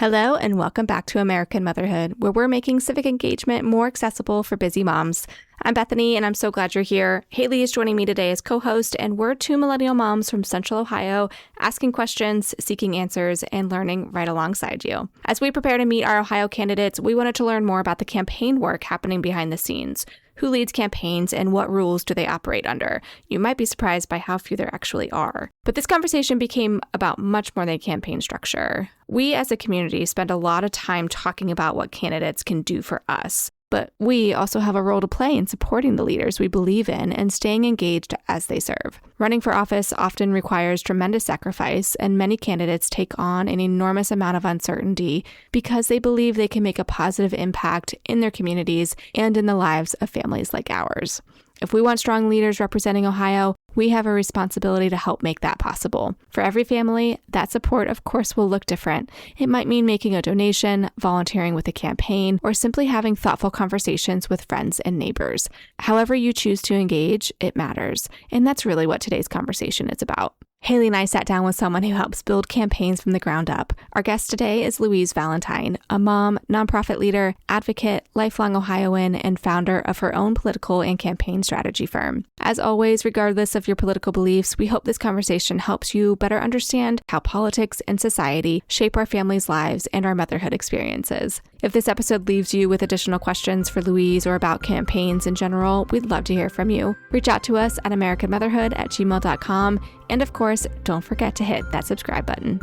Hello, and welcome back to American Motherhood, where we're making civic engagement more accessible for busy moms. I'm Bethany, and I'm so glad you're here. Hayley is joining me today as co-host, and we're two millennial moms from Central Ohio, asking questions, seeking answers, and learning right alongside you. As we prepare to meet our Ohio candidates, we wanted to learn more about the campaign work happening behind the scenes. Who leads campaigns and what rules do they operate under? You might be surprised by how few there actually are. But this conversation became about much more than campaign structure. We as a community spend a lot of time talking about what candidates can do for us. But we also have a role to play in supporting the leaders we believe in and staying engaged as they serve. Running for office often requires tremendous sacrifice, and many candidates take on an enormous amount of uncertainty because they believe they can make a positive impact in their communities and in the lives of families like ours. If we want strong leaders representing Ohio, we have a responsibility to help make that possible. For every family, that support, of course, will look different. It might mean making a donation, volunteering with a campaign, or simply having thoughtful conversations with friends and neighbors. However you choose to engage, it matters. And that's really what today's conversation is about. Hayley and I sat down with someone who helps build campaigns from the ground up. Our guest today is Louise Valentine, a mom, nonprofit leader, advocate, lifelong Ohioan, and founder of her own political and campaign strategy firm. As always, regardless of your political beliefs, we hope this conversation helps you better understand how politics and society shape our families' lives and our motherhood experiences. If this episode leaves you with additional questions for Louise or about campaigns in general, we'd love to hear from you. Reach out to us at americanmotherhood@gmail.com. And of course, don't forget to hit that subscribe button.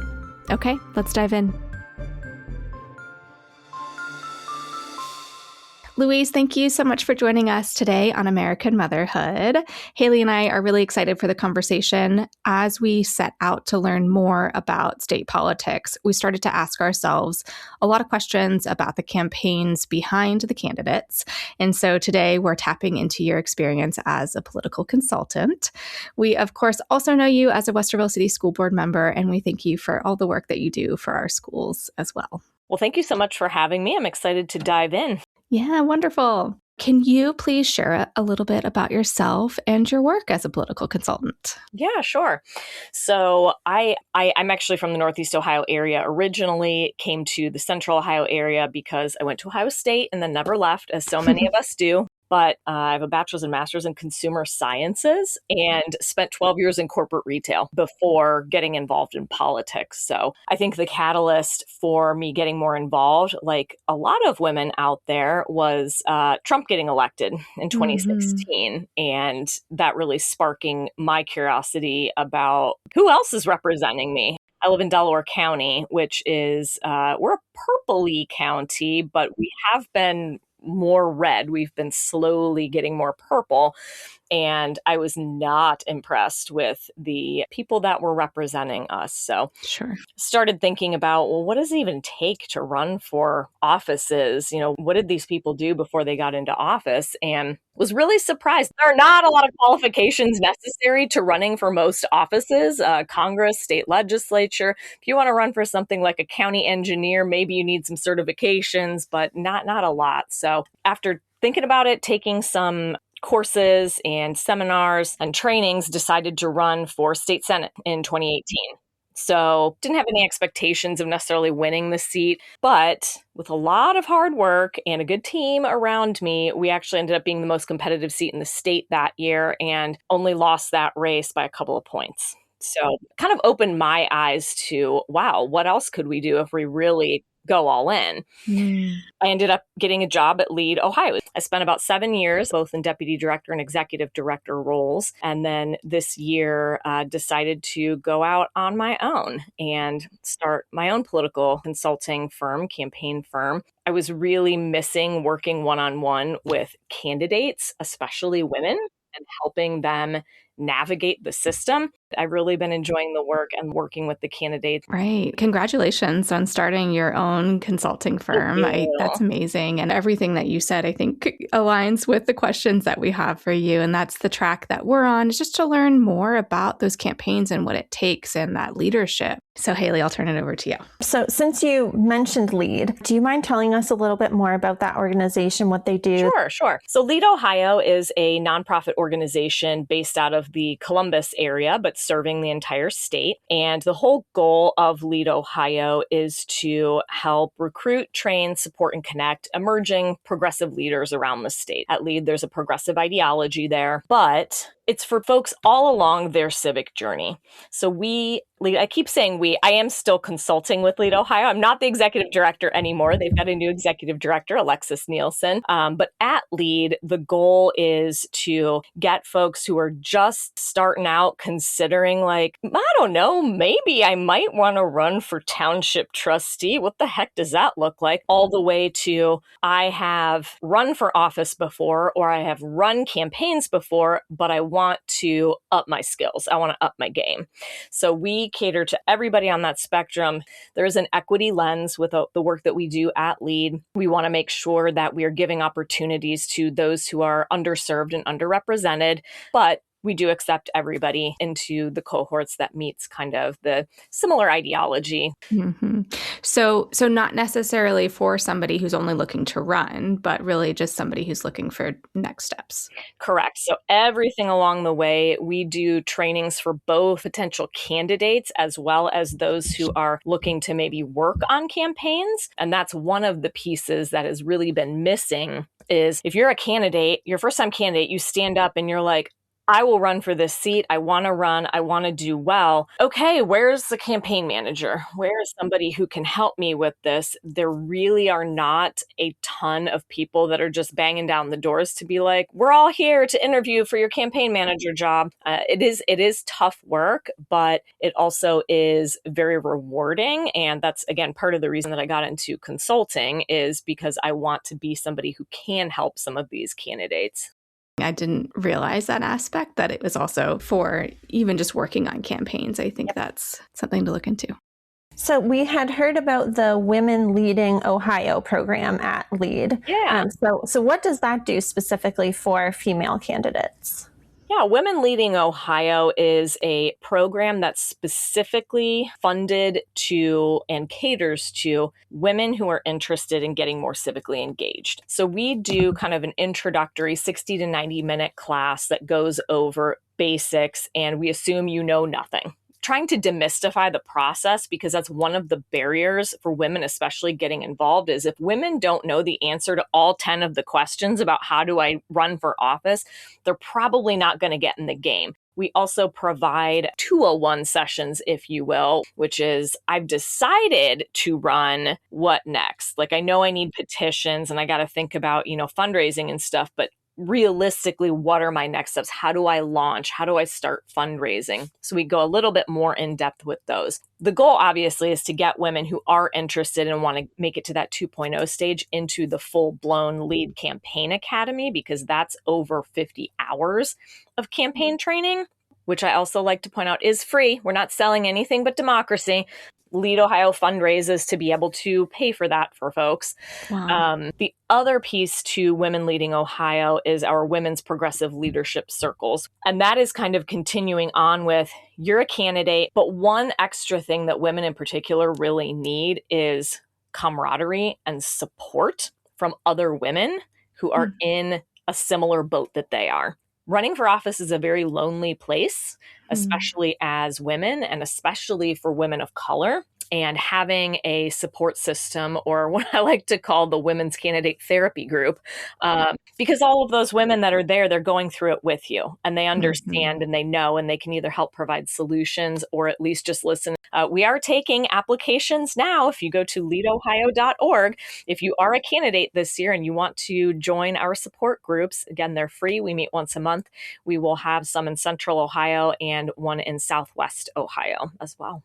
Okay, let's dive in. Louise, thank you so much for joining us today on American Motherhood. Hayley and I are really excited for the conversation. As we set out to learn more about state politics, we started to ask ourselves a lot of questions about the campaigns behind the candidates. And so today we're tapping into your experience as a political consultant. We, of course, also know you as a Westerville City School Board member, and we thank you for all the work that you do for our schools as well. Well, thank you so much for having me. I'm excited to dive in. Yeah, wonderful. Can you please share a little bit about yourself and your work as a political consultant? Yeah, sure. So I'm actually from the Northeast Ohio area. Originally came to the Central Ohio area because I went to Ohio State and then never left, as so many of us do. But I have a bachelor's and master's in consumer sciences and spent 12 years in corporate retail before getting involved in politics. So I think the catalyst for me getting more involved, like a lot of women out there, was Trump getting elected in 2016. And that really sparking my curiosity about who else is representing me. I live in Delaware County, which is, we're a purpley county, but we have been more red. We've been slowly getting more purple. And I was not impressed with the people that were representing us. So started thinking about, well, what does it even take to run for offices? You know, what did these people do before they got into office? And was really surprised. There are not a lot of qualifications necessary to running for most offices, Congress, state legislature. If you want to run for something like a county engineer, maybe you need some certifications, but not a lot. So after thinking about it, taking some courses and seminars and trainings, decided to run for state senate in 2018. So didn't have any expectations of necessarily winning the seat, but with a lot of hard work and a good team around me, we actually ended up being the most competitive seat in the state that year and only lost that race by a couple of points. So kind of opened my eyes to, wow, what else could we do if we really go all in? I ended up getting a job at Lead Ohio. I spent about 7 years, both in deputy director and executive director roles. And then this year, decided to go out on my own and start my own political consulting firm, campaign firm. I was really missing working one-on-one with candidates, especially women, and helping them navigate the system. I've really been enjoying the work and working with the candidates. Right. Congratulations on starting your own consulting firm. That's amazing. And everything that you said, I think, aligns with the questions that we have for you. And that's the track that we're on, is just to learn more about those campaigns and what it takes and that leadership. So Hayley, I'll turn it over to you. So since you mentioned LEAD, do you mind telling us a little bit more about that organization, what they do? Sure. So LEAD Ohio is a nonprofit organization based out of the Columbus area, but that's serving the entire state. And the whole goal of Lead Ohio is to help recruit, train, support, and connect emerging progressive leaders around the state. At Lead, there's a progressive ideology there, but it's for folks all along their civic journey. So I keep saying I am still consulting with Lead Ohio. I'm not the executive director anymore. They've got a new executive director, Alexis Nielsen. But at Lead, the goal is to get folks who are just starting out considering, like, I don't know, maybe I might want to run for township trustee. What the heck does that look like? All the way to, I have run for office before, or I have run campaigns before, but I want to up my skills. I want to up my game. So we cater to everybody on that spectrum. There is an equity lens with the work that we do at Lead. We want to make sure that we are giving opportunities to those who are underserved and underrepresented, but we do accept everybody into the cohorts that meets kind of the similar ideology. Mm-hmm. So not necessarily for somebody who's only looking to run, but really just somebody who's looking for next steps. Correct. So everything along the way, we do trainings for both potential candidates as well as those who are looking to maybe work on campaigns. And that's one of the pieces that has really been missing is if you're a candidate, your first time candidate, you stand up and you're like, I will run for this seat. I want to run. I want to do well. Okay, where's the campaign manager? Where's somebody who can help me with this? There really are not a ton of people that are just banging down the doors to be like, we're all here to interview for your campaign manager job. It is tough work, but it also is very rewarding. And that's, again, part of the reason that I got into consulting is because I want to be somebody who can help some of these candidates. I didn't realize that aspect, that it was also for even just working on campaigns. I think that's something to look into. So we had heard about the Women Leading Ohio program at Lead. Yeah. So what does that do specifically for female candidates? Yeah, Women Leading Ohio is a program that's specifically funded to and caters to women who are interested in getting more civically engaged. So we do kind of an introductory 60 to 90 minute class that goes over basics, and we assume you know nothing. Trying to demystify the process, because that's one of the barriers for women, especially getting involved, is if women don't know the answer to all 10 of the questions about how do I run for office, they're probably not going to get in the game. We also provide 201 sessions, if you will, which is I've decided to run, what next? Like, I know I need petitions and I got to think about, fundraising and stuff, but realistically, what are my next steps? How do I launch? How do I start fundraising? So we go a little bit more in depth with those. The goal, obviously, is to get women who are interested and want to make it to that 2.0 stage into the full-blown Lead Campaign Academy, because that's over 50 hours of campaign training, which I also like to point out is free. We're not selling anything but democracy. Lead Ohio fundraises to be able to pay for that for folks. Wow. The other piece to Women Leading Ohio is our Women's Progressive Leadership Circles. And that is kind of continuing on with, you're a candidate, but one extra thing that women in particular really need is camaraderie and support from other women who are in a similar boat that they are. Running for office is a very lonely place, especially as women and especially for women of color. And having a support system, or what I like to call the women's candidate therapy group, because all of those women that are there, they're going through it with you and they understand and they know, and they can either help provide solutions or at least just listen. We are taking applications now. If you go to leadohio.org, if you are a candidate this year and you want to join our support groups, again, they're free. We meet once a month. We will have some in Central Ohio and one in Southwest Ohio as well.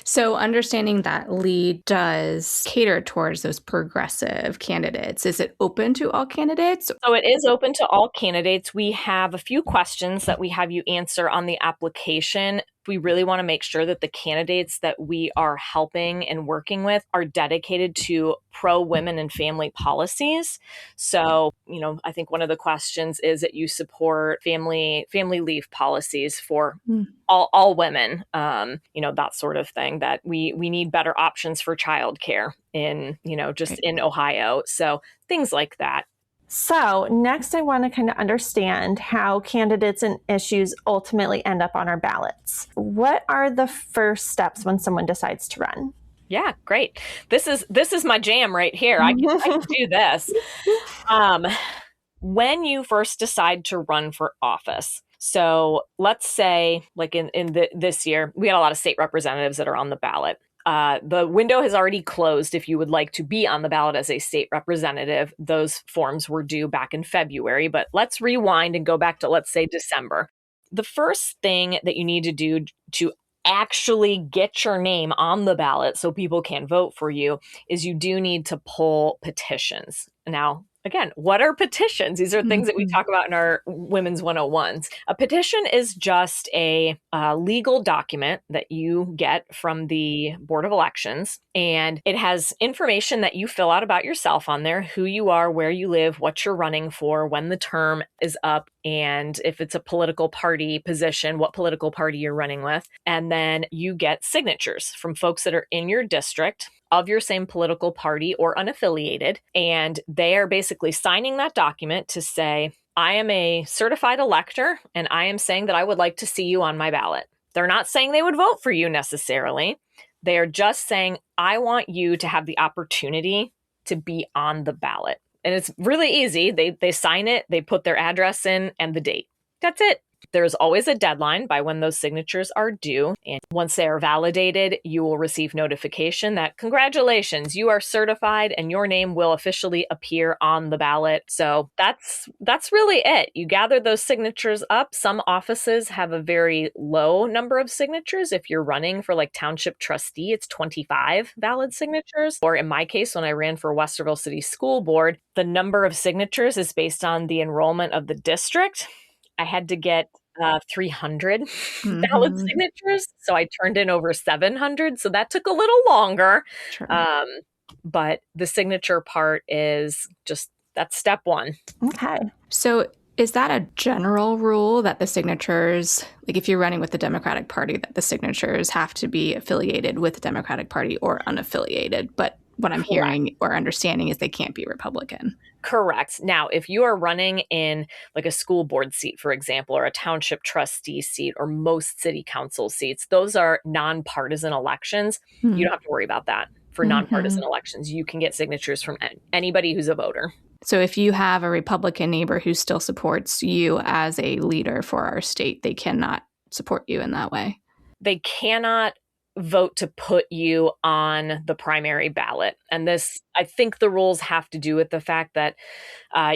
So understanding that Lead does cater towards those progressive candidates, is it open to all candidates? So it is open to all candidates. We have a few questions that we have you answer on the application. We really want to make sure that the candidates that we are helping and working with are dedicated to pro-women and family policies. So, I think one of the questions is that you support family leave policies for all women, that sort of thing, that we need better options for childcare in, in Ohio. So things like that. So next I want to kind of understand how candidates and issues ultimately end up on our ballots. What are the first steps when someone decides to run? Yeah, great. This is my jam right here. I can do this. When you first decide to run for office, so let's say like this year, we had a lot of state representatives that are on the ballot. The window has already closed if you would like to be on the ballot as a state representative. Those forms were due back in February, but let's rewind and go back to, let's say, December. The first thing that you need to do to actually get your name on the ballot so people can vote for you is you do need to pull petitions. Now, again, what are petitions? These are things that we talk about in our Women's 101s. A petition is just a legal document that you get from the Board of Elections, and it has information that you fill out about yourself on there, who you are, where you live, what you're running for, when the term is up, and if it's a political party position, what political party you're running with. And then you get signatures from folks that are in your district of your same political party or unaffiliated. And they are basically signing that document to say, I am a certified elector and I am saying that I would like to see you on my ballot. They're not saying they would vote for you necessarily. They are just saying, I want you to have the opportunity to be on the ballot. And it's really easy. They sign it, they put their address in and the date. That's it. There's always a deadline by when those signatures are due. And once they are validated, you will receive notification that congratulations, you are certified and your name will officially appear on the ballot. So that's really it. You gather those signatures up. Some offices have a very low number of signatures. If you're running for like township trustee, it's 25 valid signatures. Or in my case, when I ran for Westerville City School Board, the number of signatures is based on the enrollment of the district. I had to get 300 valid signatures. So I turned in over 700. So that took a little longer. Sure. But the signature part is just, that's step one. Okay. So is that a general rule that the signatures, like if you're running with the Democratic Party, that the signatures have to be affiliated with the Democratic Party or unaffiliated? But what I'm hearing or understanding is they can't be Republican. Correct. Now, if you are running in like a school board seat, for example, or a township trustee seat, or most city council seats, those are nonpartisan elections. You don't have to worry about that. For nonpartisan elections, you can get signatures from anybody who's a voter. So if you have a Republican neighbor who still supports you as a leader for our state, they cannot support you in that way. They cannot vote to put you on the primary ballot. And this, I think the rules have to do with the fact that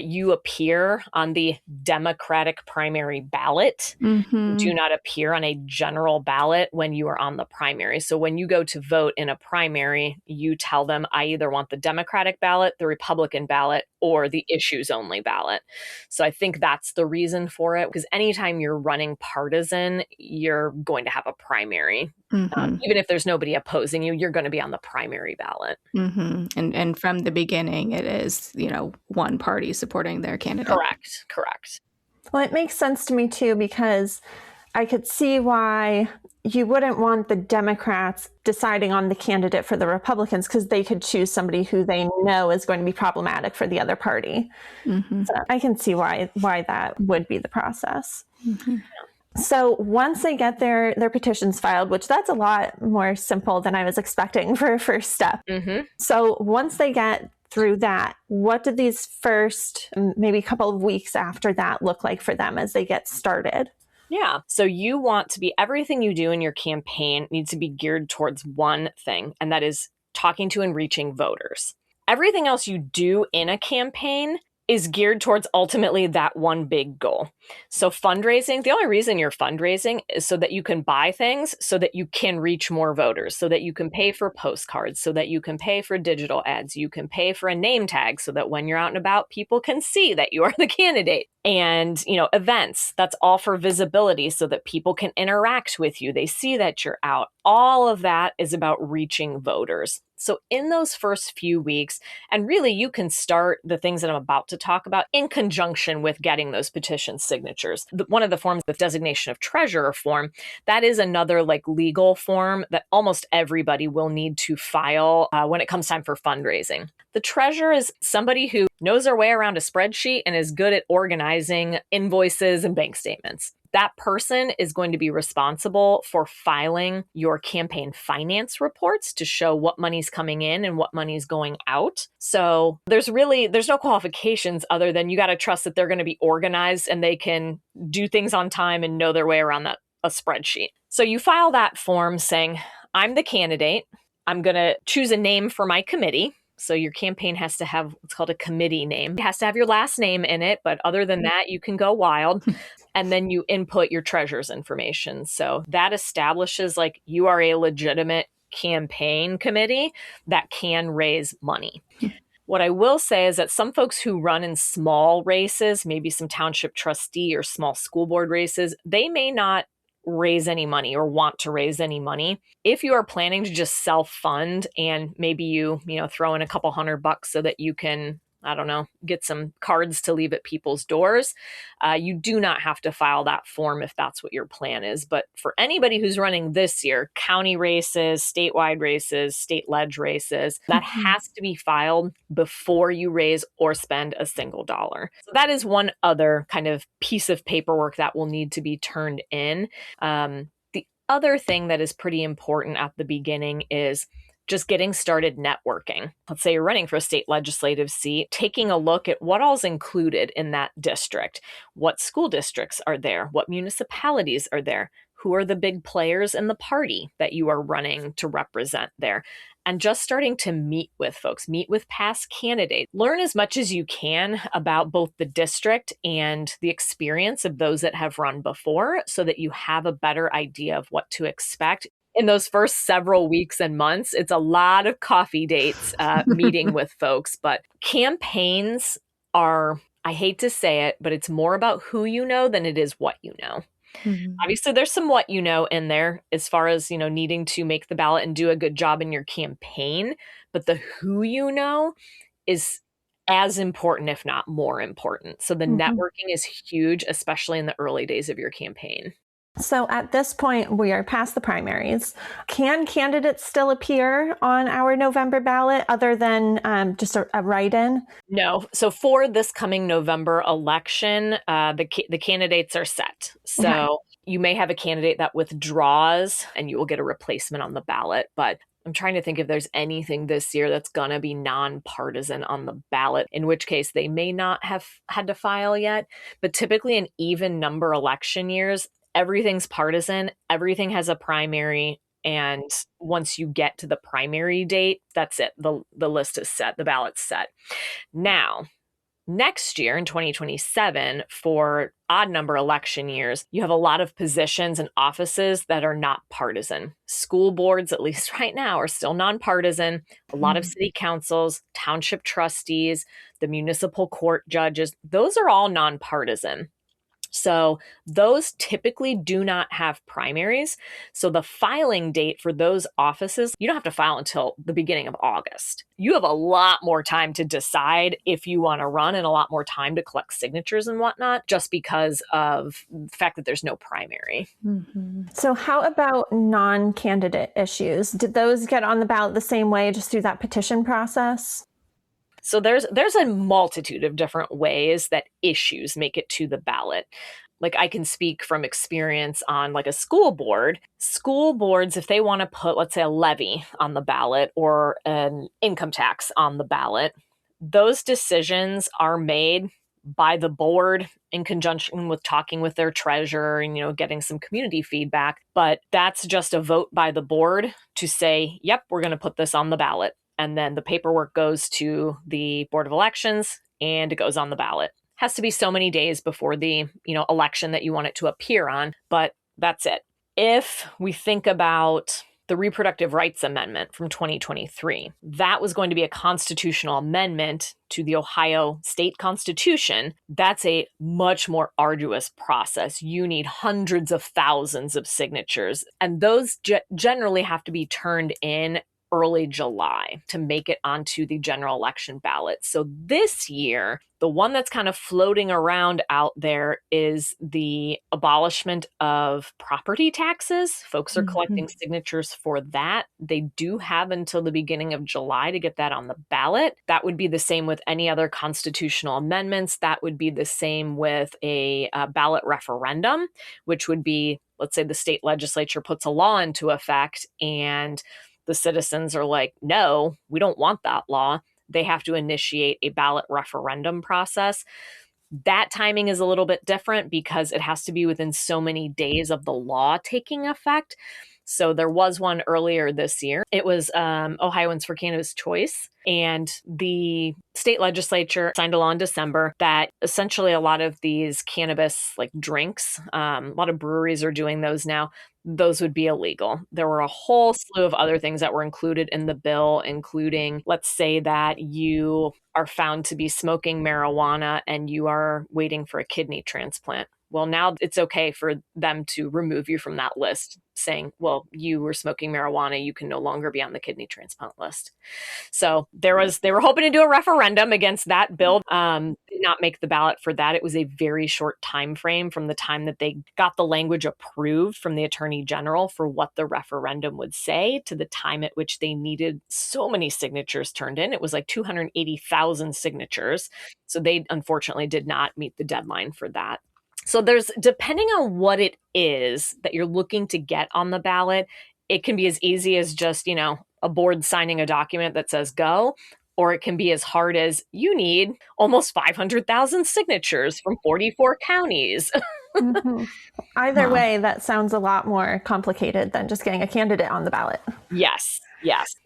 you appear on the Democratic primary ballot. You do not appear on a general ballot when you are on the primary. So when you go to vote in a primary, you tell them, I either want the Democratic ballot, the Republican ballot, or the issues only ballot. So I think that's the reason for it, because anytime you're running partisan, you're going to have a primary. Even if there's nobody opposing you, you're going to be on the primary ballot. And from the beginning, it is, one party supporting their candidate. Correct. Well, it makes sense to me too, because I could see why you wouldn't want the Democrats deciding on the candidate for the Republicans, because they could choose somebody who they know is going to be problematic for the other party. So I can see why that would be the process. So once they get their petitions filed, which that's a lot more simple than I was expecting for a first step. So once they get through that, what did these first maybe couple of weeks after that look like for them as they get started? Yeah. So you want to be, everything you do in your campaign needs to be geared towards one thing, and that is talking to and reaching voters. Everything else you do in a campaign is geared towards ultimately that one big goal. So fundraising, the only reason you're fundraising is so that you can buy things, so that you can reach more voters, so that you can pay for postcards, so that you can pay for digital ads, you can pay for a name tag so that when you're out and about, people can see that you are the candidate. And, events, that's all for visibility so that people can interact with you. They see that you're out. All of that is about reaching voters. So in those first few weeks, and really you can start the things that I'm about to talk about in conjunction with getting those petition signatures signatures. One of the forms, the designation of treasurer form, that is another like legal form that almost everybody will need to file when it comes time for fundraising. The treasurer is somebody who knows their way around a spreadsheet and is good at organizing invoices and bank statements. That person is going to be responsible for filing your campaign finance reports to show what money's coming in and what money's going out. So there's no qualifications other than you got to trust that they're going to be organized and they can do things on time and know their way around a spreadsheet. So you file that form saying, I'm the candidate. I'm going to choose a name for my committee. So your campaign has to have what's called a committee name. It has to have your last name in it, but other than that, you can go wild. And then you input your treasurer's information. So that establishes like you are a legitimate campaign committee that can raise money. What I will say is that some folks who run in small races, maybe some township trustee or small school board races, they may not raise any money or want to raise any money. If you are planning to just self-fund and maybe you throw in a couple $100 so that you can, I don't know, get some cards to leave at people's doors, you do not have to file that form if that's what your plan is. But for anybody who's running this year, county races, statewide races, state ledge races, that has to be filed before you raise or spend a single dollar. So that is one other kind of piece of paperwork that will need to be turned in. The other thing that is pretty important at the beginning is just getting started networking. Let's say you're running for a state legislative seat, taking a look at what all's included in that district. What school districts are there? What municipalities are there? Who are the big players in the party that you are running to represent there? And just starting to meet with folks, meet with past candidates. Learn as much as you can about both the district and the experience of those that have run before so that you have a better idea of what to expect. In those first several weeks and months, it's a lot of coffee dates, meeting with folks. But campaigns are, I hate to say it, but it's more about who you know than it is what you know. Mm-hmm. Obviously, there's some what you know in there as far as, needing to make the ballot and do a good job in your campaign. But the who you know is as important, if not more important. So the networking is huge, especially in the early days of your campaign. So at this point, we are past the primaries. Can candidates still appear on our November ballot other than just a write-in? No. So for this coming November election, the candidates are set. So you may have a candidate that withdraws and you will get a replacement on the ballot. But I'm trying to think if there's anything this year that's going to be nonpartisan on the ballot, in which case they may not have had to file yet. But typically in even number election years, everything's partisan, everything has a primary, and once you get to the primary date, that's it. The list is set, the ballot's set. Now, next year in 2027, for odd number election years, you have a lot of positions and offices that are not partisan. School boards, at least right now, are still nonpartisan. A lot of city councils, township trustees, the municipal court judges, those are all nonpartisan. So those typically do not have primaries. So the filing date for those offices, you don't have to file until the beginning of August. You have a lot more time to decide if you want to run and a lot more time to collect signatures and whatnot, just because of the fact that there's no primary. Mm-hmm. So how about non-candidate issues? Did those get on the ballot the same way, just through that petition process? So there's a multitude of different ways that issues make it to the ballot. Like I can speak from experience on like a school board. School boards, if they want to put, let's say, a levy on the ballot or an income tax on the ballot, those decisions are made by the board in conjunction with talking with their treasurer and, getting some community feedback. But that's just a vote by the board to say, yep, we're going to put this on the ballot. And then the paperwork goes to the Board of Elections and it goes on the ballot. Has to be so many days before the, election that you want it to appear on, but that's it. If we think about the Reproductive Rights Amendment from 2023, that was going to be a constitutional amendment to the Ohio state constitution. That's a much more arduous process. You need hundreds of thousands of signatures, and those generally have to be turned in early July to make it onto the general election ballot. So this year, the one that's kind of floating around out there is the abolishment of property taxes. Folks are collecting signatures for that. They do have until the beginning of July to get that on the ballot. That would be the same with any other constitutional amendments. That would be the same with a ballot referendum, which would be, let's say the state legislature puts a law into effect and the citizens are like, no, we don't want that law. They have to initiate a ballot referendum process. That timing is a little bit different because it has to be within so many days of the law taking effect. So there was one earlier this year. It was Ohioans for Cannabis Choice. And the state legislature signed a law in December that essentially a lot of these cannabis like drinks, a lot of breweries are doing those now. Those would be illegal. There were a whole slew of other things that were included in the bill, including, let's say that you are found to be smoking marijuana and you are waiting for a kidney transplant. Well, now it's okay for them to remove you from that list, saying, well, you were smoking marijuana, you can no longer be on the kidney transplant list. So they were hoping to do a referendum against that bill, did not make the ballot for that. It was a very short time frame from the time that they got the language approved from the Attorney General for what the referendum would say to the time at which they needed so many signatures turned in. It was like 280,000 signatures. So they unfortunately did not meet the deadline for that. So there's, depending on what it is that you're looking to get on the ballot, it can be as easy as just, a board signing a document that says go, or it can be as hard as you need almost 500,000 signatures from 44 counties. Either way, that sounds a lot more complicated than just getting a candidate on the ballot. Yes.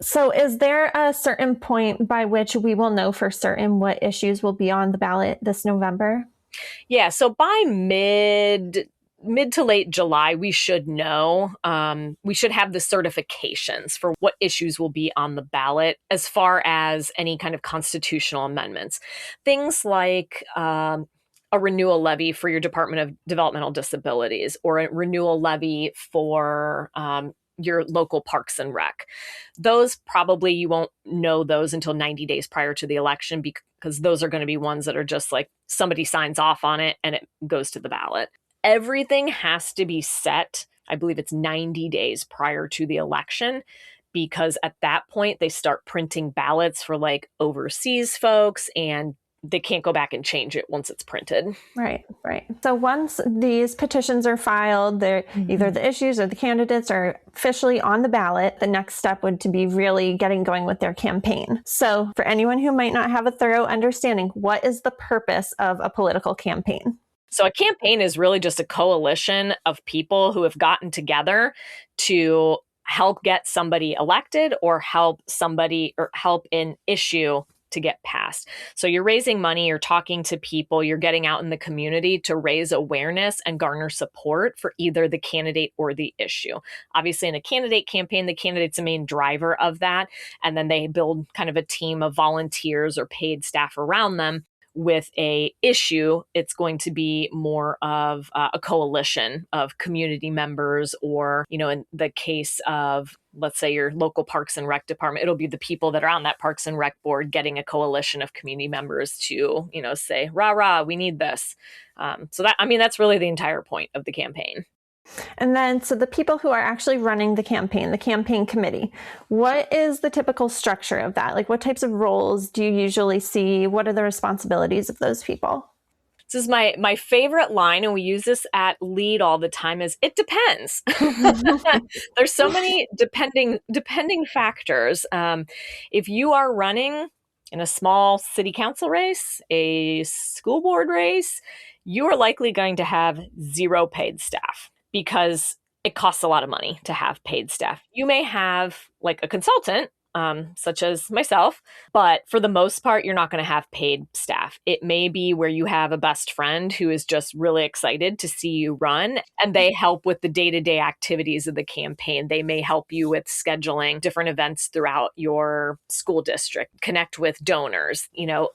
So is there a certain point by which we will know for certain what issues will be on the ballot this November? Yeah, so by mid to late July, we should know. We should have the certifications for what issues will be on the ballot as far as any kind of constitutional amendments. Things like a renewal levy for your Department of Developmental Disabilities or a renewal levy for your local parks and rec. Those probably you won't know those until 90 days prior to the election because those are going to be ones that are just like somebody signs off on it and it goes to the ballot. Everything has to be set, I believe it's 90 days prior to the election, because at that point they start printing ballots for like overseas folks and they can't go back and change it once it's printed. Right. So once these petitions are filed, they're either the issues or the candidates are officially on the ballot. The next step would to be really getting going with their campaign. So for anyone who might not have a thorough understanding, what is the purpose of a political campaign? So a campaign is really just a coalition of people who have gotten together to help get somebody elected or help an issue to get passed. So you're raising money, you're talking to people, you're getting out in the community to raise awareness and garner support for either the candidate or the issue. Obviously, in a candidate campaign, the candidate's the main driver of that. And then they build kind of a team of volunteers or paid staff around them. With a issue, it's going to be more of a coalition of community members, or, in the case of, let's say, your local Parks and Rec department, it'll be the people that are on that Parks and Rec board getting a coalition of community members to, say, rah, rah, we need this. That's really the entire point of the campaign. And then, so the people who are actually running the campaign committee, what is the typical structure of that? Like, what types of roles do you usually see? What are the responsibilities of those people? This is my favorite line, and we use this at LEAD all the time, is it depends. There's so many depending factors. If you are running in a small city council race, a school board race, you are likely going to have zero paid staff, because it costs a lot of money to have paid staff. You may have like a consultant, such as myself, but for the most part, you're not going to have paid staff. It may be where you have a best friend who is just really excited to see you run, and they help with the day-to-day activities of the campaign. They may help you with scheduling different events throughout your school district, connect with donors,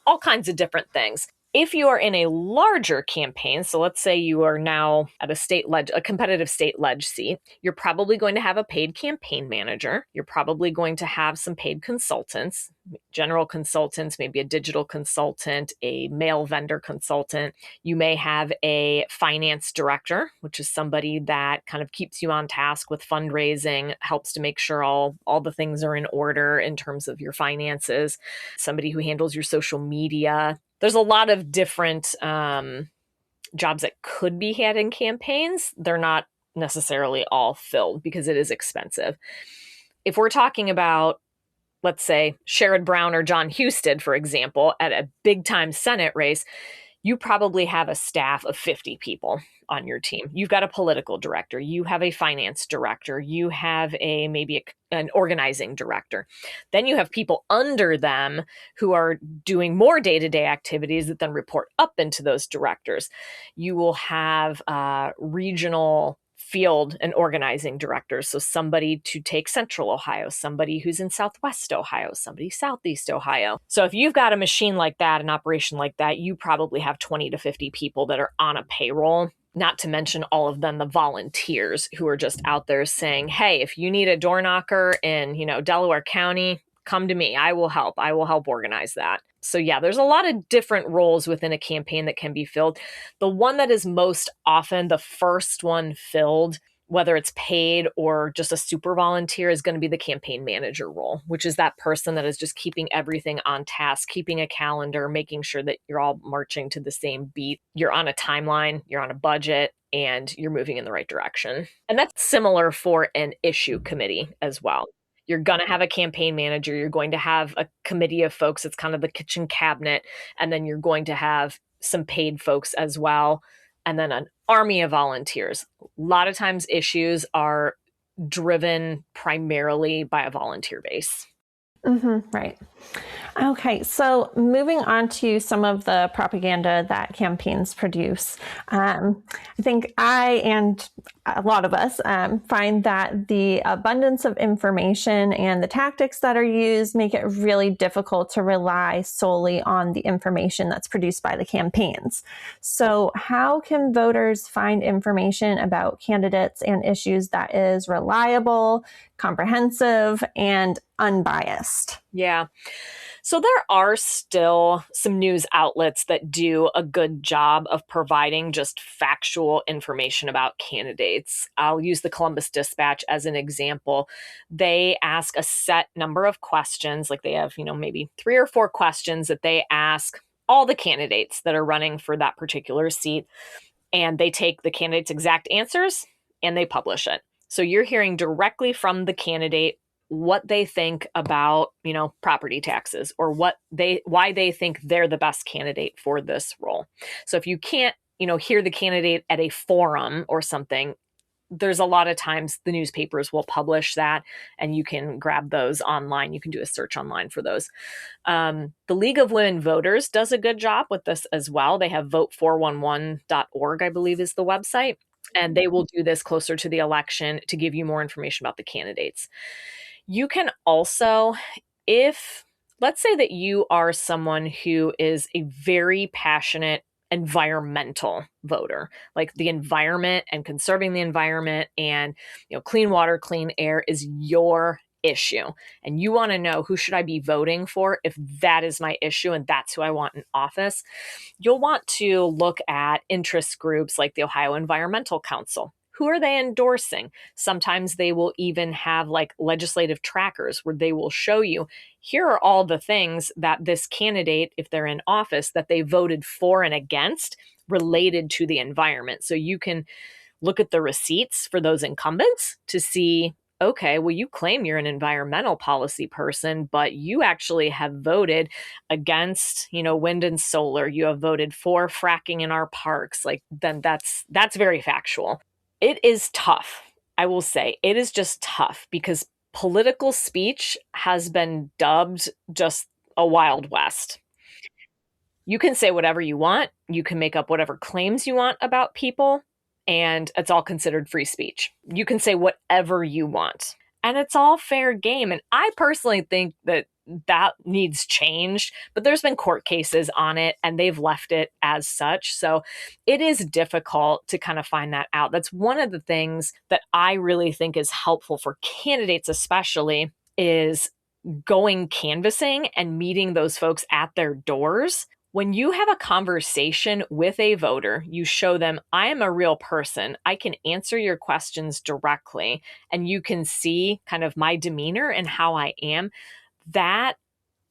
all kinds of different things. If you are in a larger campaign, so let's say you are now at a competitive state leg seat, you're probably going to have a paid campaign manager. You're probably going to have some paid consultants, general consultants, maybe a digital consultant, a mail vendor consultant. You may have a finance director, which is somebody that kind of keeps you on task with fundraising, helps to make sure all the things are in order in terms of your finances. Somebody who handles your social media. There's a lot of different jobs that could be had in campaigns. They're not necessarily all filled because it is expensive. If we're talking about, let's say, Sherrod Brown or John Husted, for example, at a big time Senate race, you probably have a staff of 50 people on your team. You've got a political director, you have a finance director, you have an organizing director. Then you have people under them who are doing more day-to-day activities that then report up into those directors. You will have regional field and organizing directors. So somebody to take Central Ohio, somebody who's in Southwest Ohio, somebody Southeast Ohio. So if you've got a machine like that, an operation like that, you probably have 20 to 50 people that are on a payroll, not to mention all of them, the volunteers who are just out there saying, hey, if you need a door knocker in, Delaware County, come to me. I will help. I will help organize that. So yeah, there's a lot of different roles within a campaign that can be filled. The one that is most often the first one filled, whether it's paid or just a super volunteer, is going to be the campaign manager role, which is that person that is just keeping everything on task, keeping a calendar, making sure that you're all marching to the same beat. You're on a timeline, you're on a budget, and you're moving in the right direction. And that's similar for an issue committee as well. You're going to have a campaign manager. You're going to have a committee of folks. It's kind of the kitchen cabinet. And then you're going to have some paid folks as well. And then an army of volunteers. A lot of times issues are driven primarily by a volunteer base. Right. Okay, so moving on to some of the propaganda that campaigns produce. I think I and a lot of us find that the abundance of information and the tactics that are used make it really difficult to rely solely on the information that's produced by the campaigns. So how can voters find information about candidates and issues that is reliable, comprehensive, and unbiased? Yeah. So there are still some news outlets that do a good job of providing just factual information about candidates. I'll use the Columbus Dispatch as an example. They ask a set number of questions, like they have, maybe 3 or 4 questions that they ask all the candidates that are running for that particular seat. And they take the candidate's exact answers and they publish it. So you're hearing directly from the candidate what they think about, property taxes, or why they think they're the best candidate for this role. So if you can't, hear the candidate at a forum or something, there's a lot of times the newspapers will publish that and you can grab those online. You can do a search online for those. The League of Women Voters does a good job with this as well. They have vote411.org, I believe is the website. And they will do this closer to the election to give you more information about the candidates. You can also, let's say that you are someone who is a very passionate environmental voter, like the environment and conserving the environment and, clean water, clean air is your issue. And you want to know, who should I be voting for if that is my issue and that's who I want in office? You'll want to look at interest groups like the Ohio Environmental Council. Who are they endorsing? Sometimes they will even have like legislative trackers where they will show you, here are all the things that this candidate, if they're in office, that they voted for and against related to the environment. So you can look at the receipts for those incumbents to see, okay, well, you claim you're an environmental policy person, but you actually have voted against, wind and solar. You have voted for fracking in our parks. Then that's very factual. It is tough. I will say it is just tough because political speech has been dubbed just a Wild West. You can say whatever you want. You can make up whatever claims you want about people, and it's all considered free speech. You can say whatever you want, and it's all fair game. And I personally think that that needs changed, but there's been court cases on it and they've left it as such. So it is difficult to kind of find that out. That's one of the things that I really think is helpful for candidates, especially, is going canvassing and meeting those folks at their doors. When you have a conversation with a voter, you show them, I am a real person. I can answer your questions directly, and you can see kind of my demeanor and how I am. That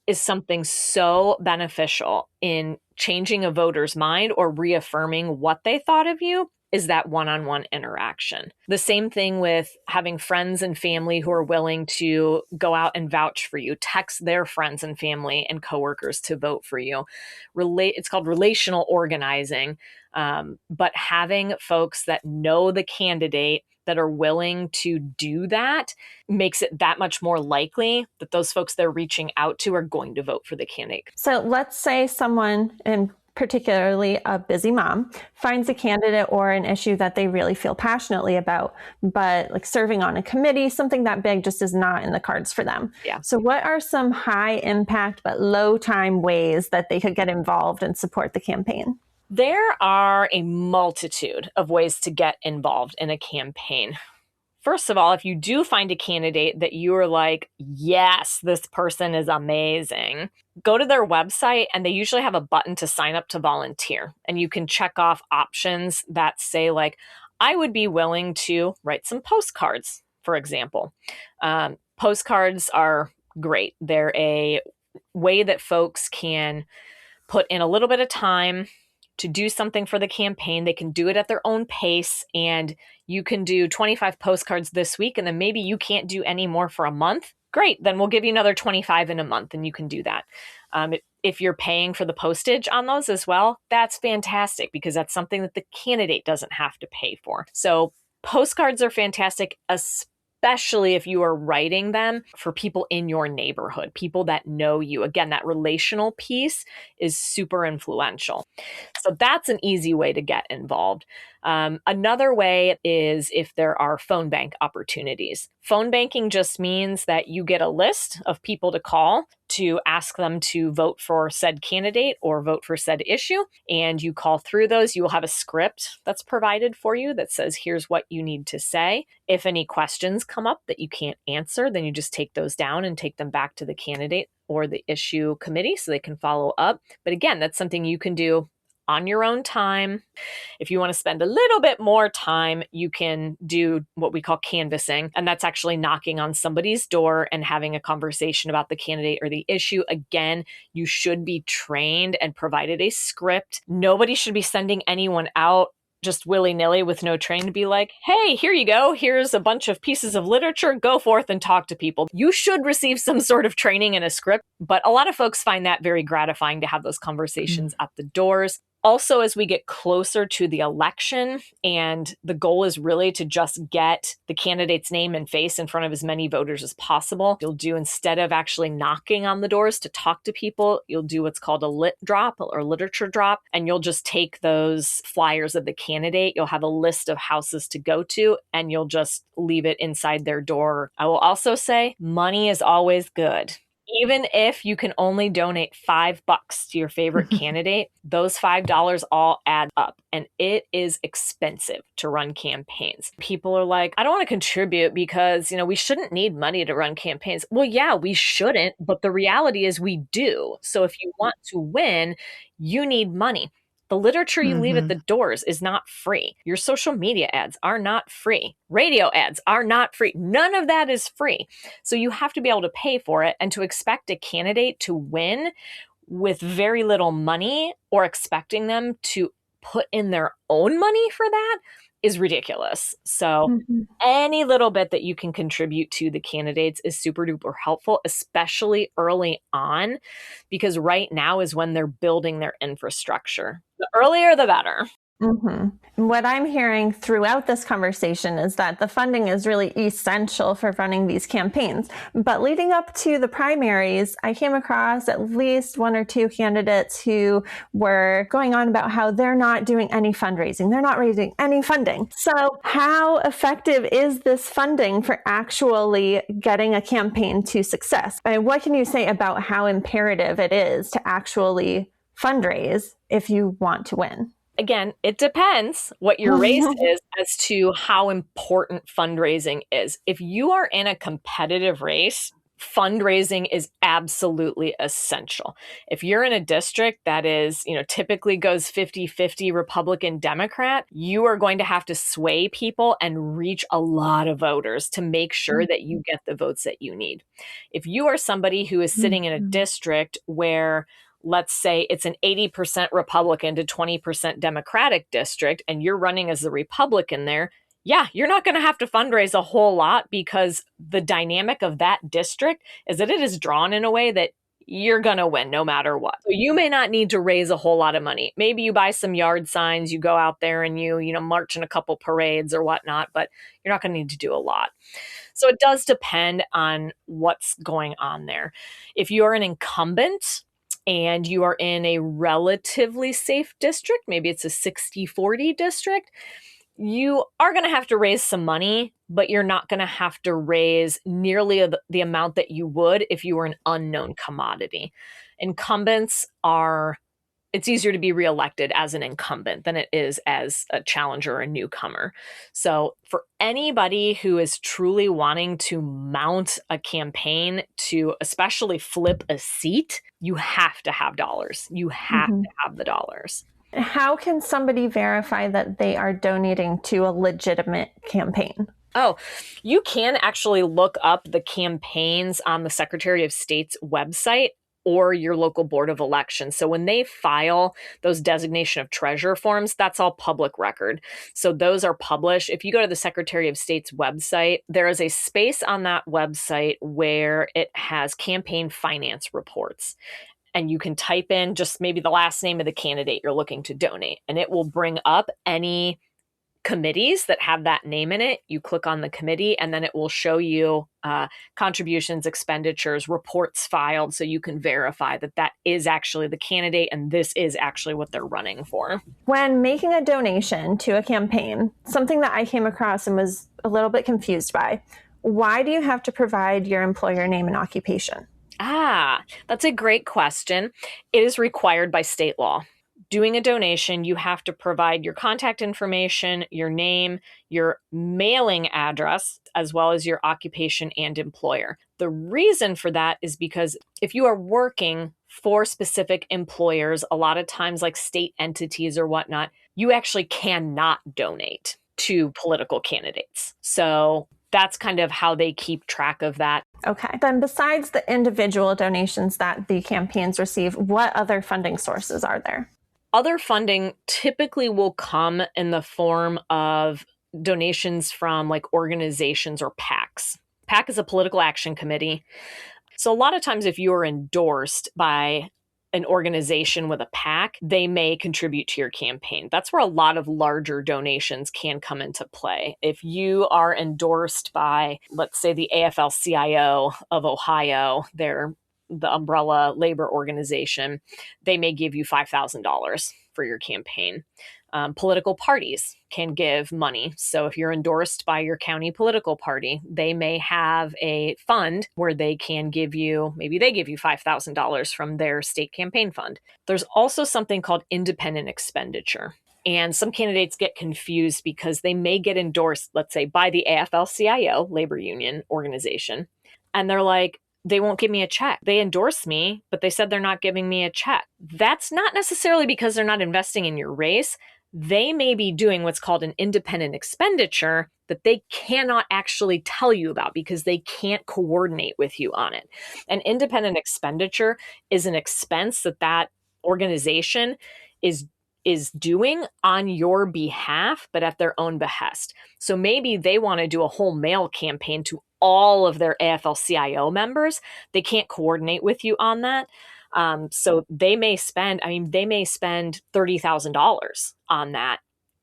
is something so beneficial in changing a voter's mind or reaffirming what they thought of you, is that one-on-one interaction. The same thing with having friends and family who are willing to go out and vouch for you, text their friends and family and coworkers to vote for you. It's called relational organizing, but having folks that know the candidate that are willing to do that makes it that much more likely that those folks they're reaching out to are going to vote for the candidate. So let's say someone, and particularly a busy mom, finds a candidate or an issue that they really feel passionately about, but like serving on a committee, something that big just is not in the cards for them. Yeah. So what are some high impact but low time ways that they could get involved and support the campaign? There are a multitude of ways to get involved in a campaign. First of all, if you do find a candidate that you are like, yes, this person is amazing, go to their website and they usually have a button to sign up to volunteer. And you can check off options that say like, I would be willing to write some postcards, for example. Postcards are great. They're a way that folks can put in a little bit of time to do something for the campaign. They can do it at their own pace, and you can do 25 postcards this week, and then maybe you can't do any more for a month. Great, then we'll give you another 25 in a month, and you can do that. If you're paying for the postage on those as well, that's fantastic because that's something that the candidate doesn't have to pay for. So postcards are fantastic, especially if you are writing them for people in your neighborhood, people that know you. Again, that relational piece is super influential. So that's an easy way to get involved. Another way is if there are phone bank opportunities. Phone banking just means that you get a list of people to call to ask them to vote for said candidate or vote for said issue. And you call through those. You will have a script that's provided for you that says, here's what you need to say. If any questions come up that you can't answer, then you just take those down and take them back to the candidate or the issue committee so they can follow up. But again, that's something you can do on your own time. If you want to spend a little bit more time, you can do what we call canvassing. And that's actually knocking on somebody's door and having a conversation about the candidate or the issue. Again, you should be trained and provided a script. Nobody should be sending anyone out just willy-nilly with no training to be like, hey, here you go. Here's a bunch of pieces of literature. Go forth and talk to people. You should receive some sort of training and a script, but a lot of folks find that very gratifying to have those conversations at the doors. Also, as we get closer to the election, and the goal is really to just get the candidate's name and face in front of as many voters as possible, you'll do, instead of actually knocking on the doors to talk to people, you'll do what's called a lit drop or literature drop, and you'll just take those flyers of the candidate. You'll have a list of houses to go to, and you'll just leave it inside their door. I will also say money is always good. Even if you can only donate $5 to your favorite candidate, those $5 all add up, and it is expensive to run campaigns. People are like, I don't want to contribute because, we shouldn't need money to run campaigns. Well, yeah, we shouldn't, but the reality is we do. So if you want to win, you need money. The literature you leave at the doors is not free. Your social media ads are not free. Radio ads are not free. None of that is free. So you have to be able to pay for it, and to expect a candidate to win with very little money or expecting them to put in their own money for that is ridiculous. So any little bit that you can contribute to the candidates is super duper helpful, especially early on, because right now is when they're building their infrastructure. The earlier, the better. What I'm hearing throughout this conversation is that the funding is really essential for running these campaigns. But leading up to the primaries, I came across at least one or two candidates who were going on about how they're not doing any fundraising. They're not raising any funding. So how effective is this funding for actually getting a campaign to success? And what can you say about how imperative it is to actually fundraise if you want to win? Again, it depends what your race is as to how important fundraising is. If you are in a competitive race, fundraising is absolutely essential. If you're in a district that is, typically goes 50-50 Republican Democrat, you are going to have to sway people and reach a lot of voters to make sure that you get the votes that you need. If you are somebody who is sitting in a district where, let's say it's an 80% Republican to 20% Democratic district, and you're running as the Republican there, yeah, you're not going to have to fundraise a whole lot because the dynamic of that district is that it is drawn in a way that you're going to win no matter what. So you may not need to raise a whole lot of money. Maybe you buy some yard signs, you go out there and you march in a couple parades or whatnot, but you're not going to need to do a lot. So it does depend on what's going on there. If you're an incumbent, and you are in a relatively safe district, maybe it's a 60-40 district, you are going to have to raise some money, but you're not going to have to raise nearly the amount that you would if you were an unknown commodity. Incumbents it's easier to be reelected as an incumbent than it is as a challenger or a newcomer. So for anybody who is truly wanting to mount a campaign to especially flip a seat, you have to have dollars. You have to have the dollars. How can somebody verify that they are donating to a legitimate campaign? Oh, you can actually look up the campaigns on the Secretary of State's website or your local board of elections. So when they file those designation of treasurer forms, that's all public record. So those are published. If you go to the Secretary of State's website, there is a space on that website where it has campaign finance reports. And you can type in just maybe the last name of the candidate you're looking to donate, and it will bring up any committees that have that name in it. You click on the committee and then it will show you contributions, expenditures, reports filed, so you can verify that that is actually the candidate and this is actually what they're running for. When making a donation to a campaign, something that I came across and was a little bit confused by, why do you have to provide your employer name and occupation? That's a great question. It is required by state law. Doing a donation, you have to provide your contact information, your name, your mailing address, as well as your occupation and employer. The reason for that is because if you are working for specific employers, a lot of times like state entities or whatnot, you actually cannot donate to political candidates. So that's kind of how they keep track of that. Okay. Then besides the individual donations that the campaigns receive, what other funding sources are there? Other funding typically will come in the form of donations from like organizations or PACs. PAC is a political action committee. So a lot of times if you are endorsed by an organization with a PAC, they may contribute to your campaign. That's where a lot of larger donations can come into play. If you are endorsed by, let's say, the AFL-CIO of Ohio, they're the umbrella labor organization, they may give you $5,000 for your campaign. Political parties can give money. So if you're endorsed by your county political party, they may have a fund where they can give you, maybe they give you $5,000 from their state campaign fund. There's also something called independent expenditure. And some candidates get confused because they may get endorsed, let's say, by the AFL-CIO, labor union organization. And they're like, they won't give me a check. They endorse me, but they said they're not giving me a check. That's not necessarily because they're not investing in your race. They may be doing what's called an independent expenditure that they cannot actually tell you about because they can't coordinate with you on it. An independent expenditure is an expense that organization is doing on your behalf, but at their own behest. So maybe they want to do a whole mail campaign to all of their AFL-CIO members. They can't coordinate with you on that. So they may spend $30,000 on that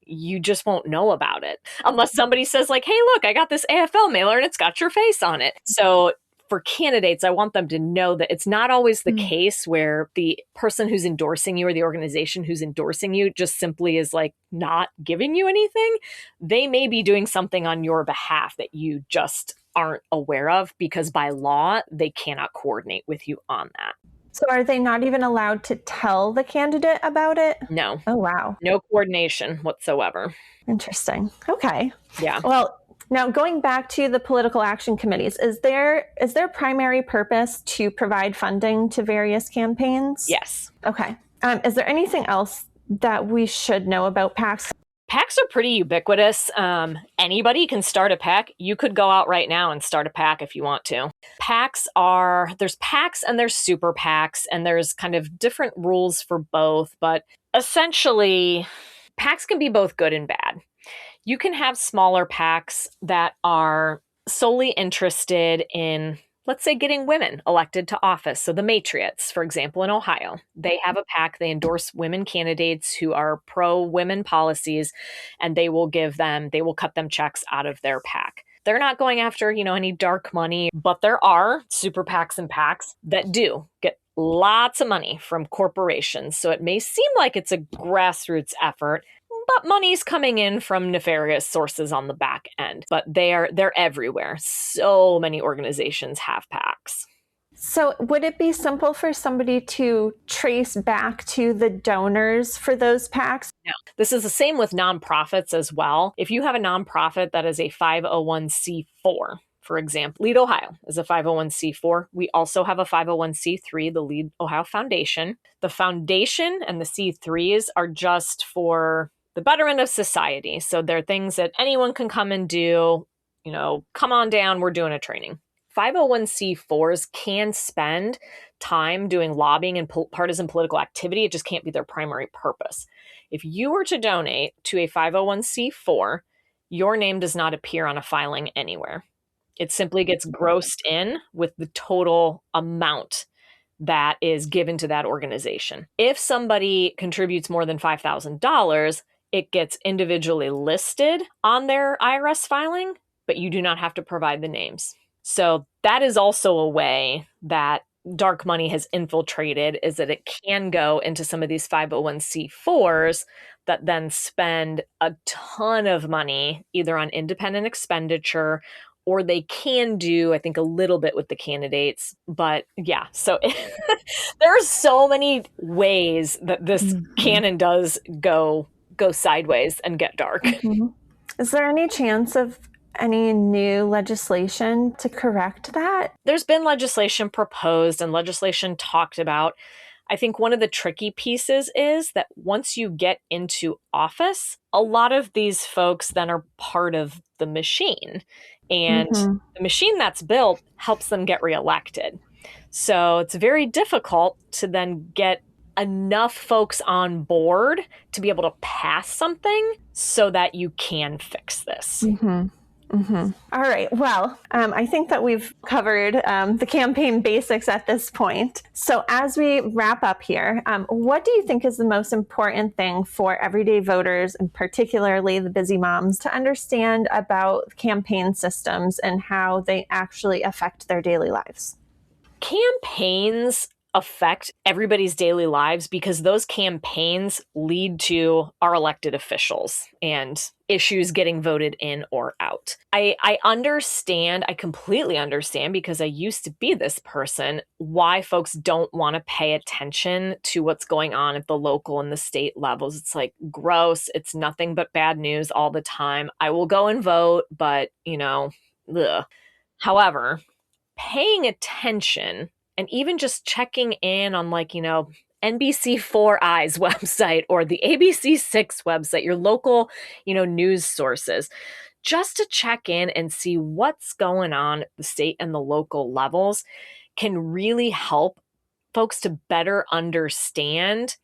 you just won't know about it unless somebody says like, hey, look, I got this AFL mailer and it's got your face on it. So for candidates, I want them to know that it's not always the case where the person who's endorsing you or the organization who's endorsing you just simply is like not giving you anything. They may be doing something on your behalf that you just aren't aware of, because by law, they cannot coordinate with you on that. So are they not even allowed to tell the candidate about it? No. Oh, wow. No coordination whatsoever. Interesting. Okay. Yeah. Well, now going back to the political action committees, is their primary purpose to provide funding to various campaigns? Yes. Okay. Is there anything else that we should know about PACs? PACs are pretty ubiquitous. Anybody can start a PAC. You could go out right now and start a PAC if you want to. There's PACs and there's super PACs, and there's kind of different rules for both. But essentially, PACs can be both good and bad. You can have smaller PACs that are solely interested in, let's say, getting women elected to office. So the Matriots, for example, in Ohio, they have a PAC. They endorse women candidates who are pro-women policies, and they will cut them checks out of their PAC. They're not going after, any dark money, but there are super PACs and PACs that do get lots of money from corporations. So it may seem like it's a grassroots effort, but money's coming in from nefarious sources on the back end. But they're everywhere. So many organizations have PACs. So would it be simple for somebody to trace back to the donors for those PACs? No. This is the same with nonprofits as well. If you have a nonprofit that is a 501c4, for example, Lead Ohio is a 501c4. We also have a 501c3, the Lead Ohio Foundation. The foundation and the C3s are just for the betterment of society. So they're things that anyone can come and do. Come on down, we're doing a training. 501c4s can spend time doing lobbying and partisan political activity. It just can't be their primary purpose. If you were to donate to a 501c4, your name does not appear on a filing anywhere. It simply gets grossed in with the total amount that is given to that organization. If somebody contributes more than $5,000, it gets individually listed on their IRS filing, but you do not have to provide the names. So that is also a way that dark money has infiltrated, is that it can go into some of these 501c4s that then spend a ton of money either on independent expenditure, or they can do, I think, a little bit with the candidates. But yeah, so there are so many ways that this can and does go sideways and get dark. Mm-hmm. Is there any chance of any new legislation to correct that? There's been legislation proposed and legislation talked about. I think one of the tricky pieces is that once you get into office, a lot of these folks then are part of the machine. And the machine that's built helps them get reelected. So it's very difficult to then get enough folks on board to be able to pass something so that you can fix this. All right. Well, I think that we've covered the campaign basics at this point. So as we wrap up here, what do you think is the most important thing for everyday voters, and particularly the busy moms, to understand about campaign systems and how they actually affect their daily lives? Campaigns affect everybody's daily lives because those campaigns lead to our elected officials and issues getting voted in or out. I completely understand, because I used to be this person, why folks don't want to pay attention to what's going on at the local and the state levels. It's like gross. It's nothing but bad news all the time. I will go and vote, but ugh. However, paying attention and even just checking in on NBC4i's website or the ABC6 website, your local, news sources, just to check in and see what's going on at the state and the local levels can really help folks to better understand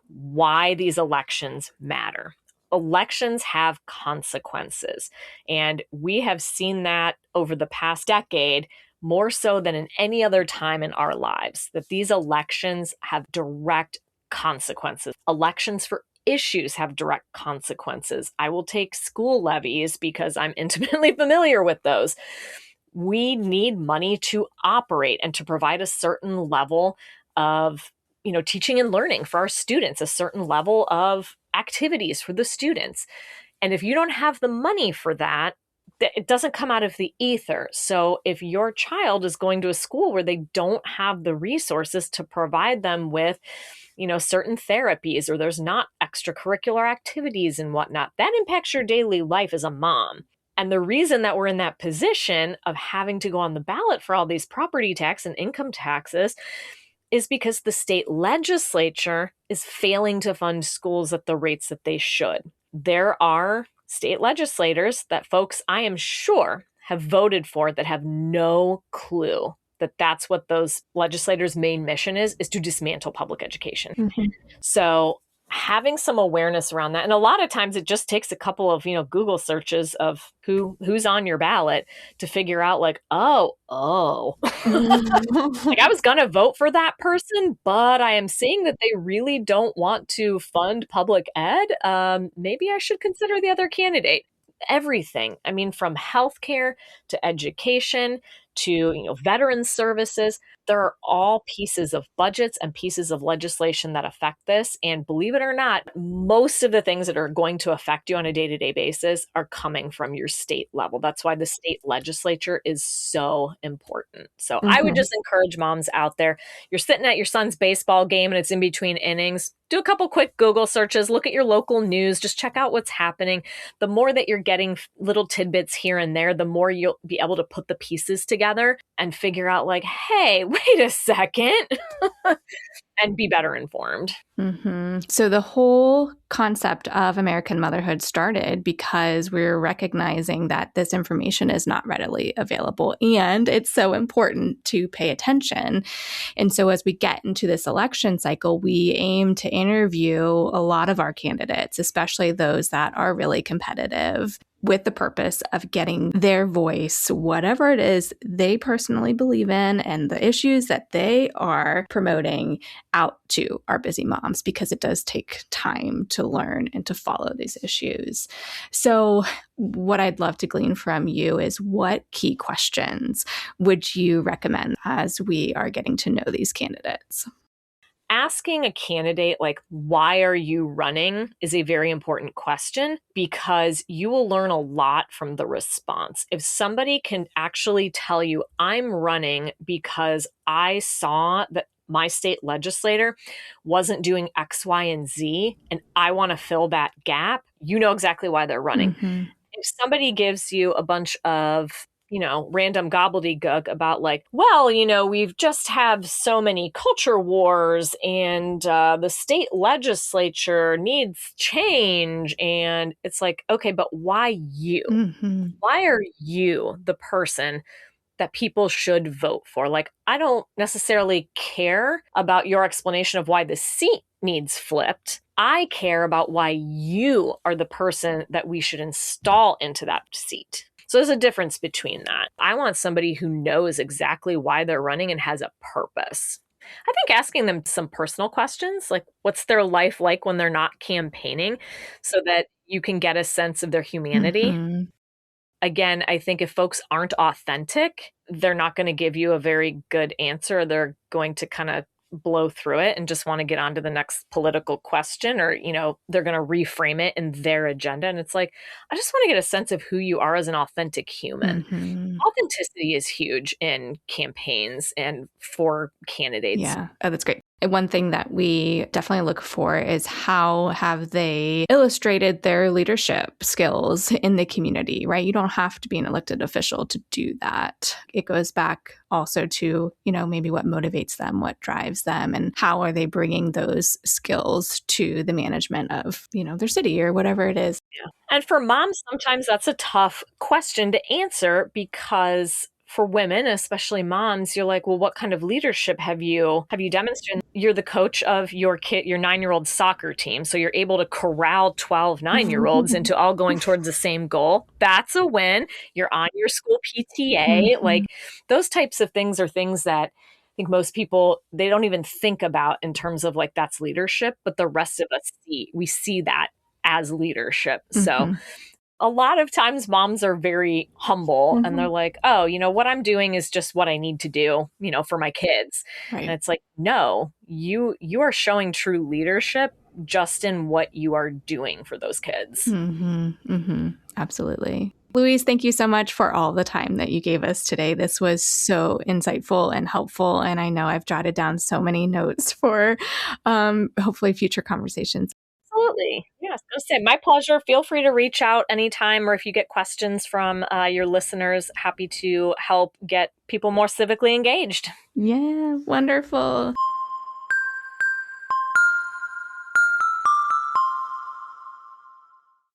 why these elections matter. Elections have consequences, and we have seen that over the past decade more so than in any other time in our lives, that these elections have direct consequences. Elections for issues have direct consequences. I will take school levies because I'm intimately familiar with those. We need money to operate and to provide a certain level of, teaching and learning for our students, a certain level of activities for the students. And if you don't have the money for that, it doesn't come out of the ether. So if your child is going to a school where they don't have the resources to provide them with, certain therapies, or there's not extracurricular activities and whatnot, that impacts your daily life as a mom. And the reason that we're in that position of having to go on the ballot for all these property tax and income taxes is because the state legislature is failing to fund schools at the rates that they should. There are state legislators that folks, I am sure, have voted for that have no clue that that's what those legislators' main mission is to dismantle public education. Mm-hmm. So having some awareness around that. And a lot of times it just takes a couple of, Google searches of who's on your ballot to figure out like, oh, like I was going to vote for that person, but I am seeing that they really don't want to fund public ed. Maybe I should consider the other candidate. Everything. I mean, from healthcare to education to, veteran services, there are all pieces of budgets and pieces of legislation that affect this. And believe it or not, most of the things that are going to affect you on a day-to-day basis are coming from your state level. That's why the state legislature is so important. So I would just encourage moms out there, you're sitting at your son's baseball game and it's in between innings, do a couple quick Google searches, look at your local news, just check out what's happening. The more that you're getting little tidbits here and there, the more you'll be able to put the pieces together and figure out like, hey, wait a second, and be better informed. Mm-hmm. So the whole concept of American Motherhood started because we're recognizing that this information is not readily available and it's so important to pay attention. And so as we get into this election cycle, we aim to interview a lot of our candidates, especially those that are really competitive, with the purpose of getting their voice, whatever it is they personally believe in and the issues that they are promoting, out to our busy moms, because it does take time to learn and to follow these issues. So what I'd love to glean from you is, what key questions would you recommend as we are getting to know these candidates? Asking a candidate, like, why are you running, is a very important question, because you will learn a lot from the response. If somebody can actually tell you, I'm running because I saw that my state legislator wasn't doing X, Y, and Z, and I want to fill that gap, you know exactly why they're running. Mm-hmm. If somebody gives you a bunch of random gobbledygook about like, well, we've just have so many culture wars and the state legislature needs change. And it's like, okay, but why you? Mm-hmm. Why are you the person that people should vote for? Like, I don't necessarily care about your explanation of why the seat needs flipped. I care about why you are the person that we should install into that seat. So there's a difference between that. I want somebody who knows exactly why they're running and has a purpose. I think asking them some personal questions, like what's their life like when they're not campaigning, so that you can get a sense of their humanity. Mm-hmm. Again, I think if folks aren't authentic, they're not going to give you a very good answer. They're going to kind of blow through it and just want to get on to the next political question, or, they're going to reframe it in their agenda. And it's like, I just want to get a sense of who you are as an authentic human. Mm-hmm. Authenticity is huge in campaigns and for candidates. Yeah. Oh, that's great. One thing that we definitely look for is how have they illustrated their leadership skills in the community, right? You don't have to be an elected official to do that. It goes back also to, maybe what motivates them, what drives them, and how are they bringing those skills to the management of, their city or whatever it is. Yeah. And for moms, sometimes that's a tough question to answer, because for women, especially moms, you're like, well, what kind of leadership have you demonstrated? You're the coach of your 9-year-old soccer team. So you're able to corral 12 9-year-olds into all going towards the same goal. That's a win. You're on your school PTA. Mm-hmm. Like, those types of things are things that think most people, they don't even think about in terms of like that's leadership, but the rest of us we see that as leadership. So a lot of times moms are very humble and they're like, oh, what I'm doing is just what I need to do, for my kids. Right. And it's like, no, you are showing true leadership just in what you are doing for those kids. Absolutely. Louise, thank you so much for all the time that you gave us today. This was so insightful and helpful. And I know I've jotted down so many notes for hopefully future conversations. Absolutely. Yes. I was gonna say, my pleasure. Feel free to reach out anytime, or if you get questions from your listeners, happy to help get people more civically engaged. Yeah, wonderful.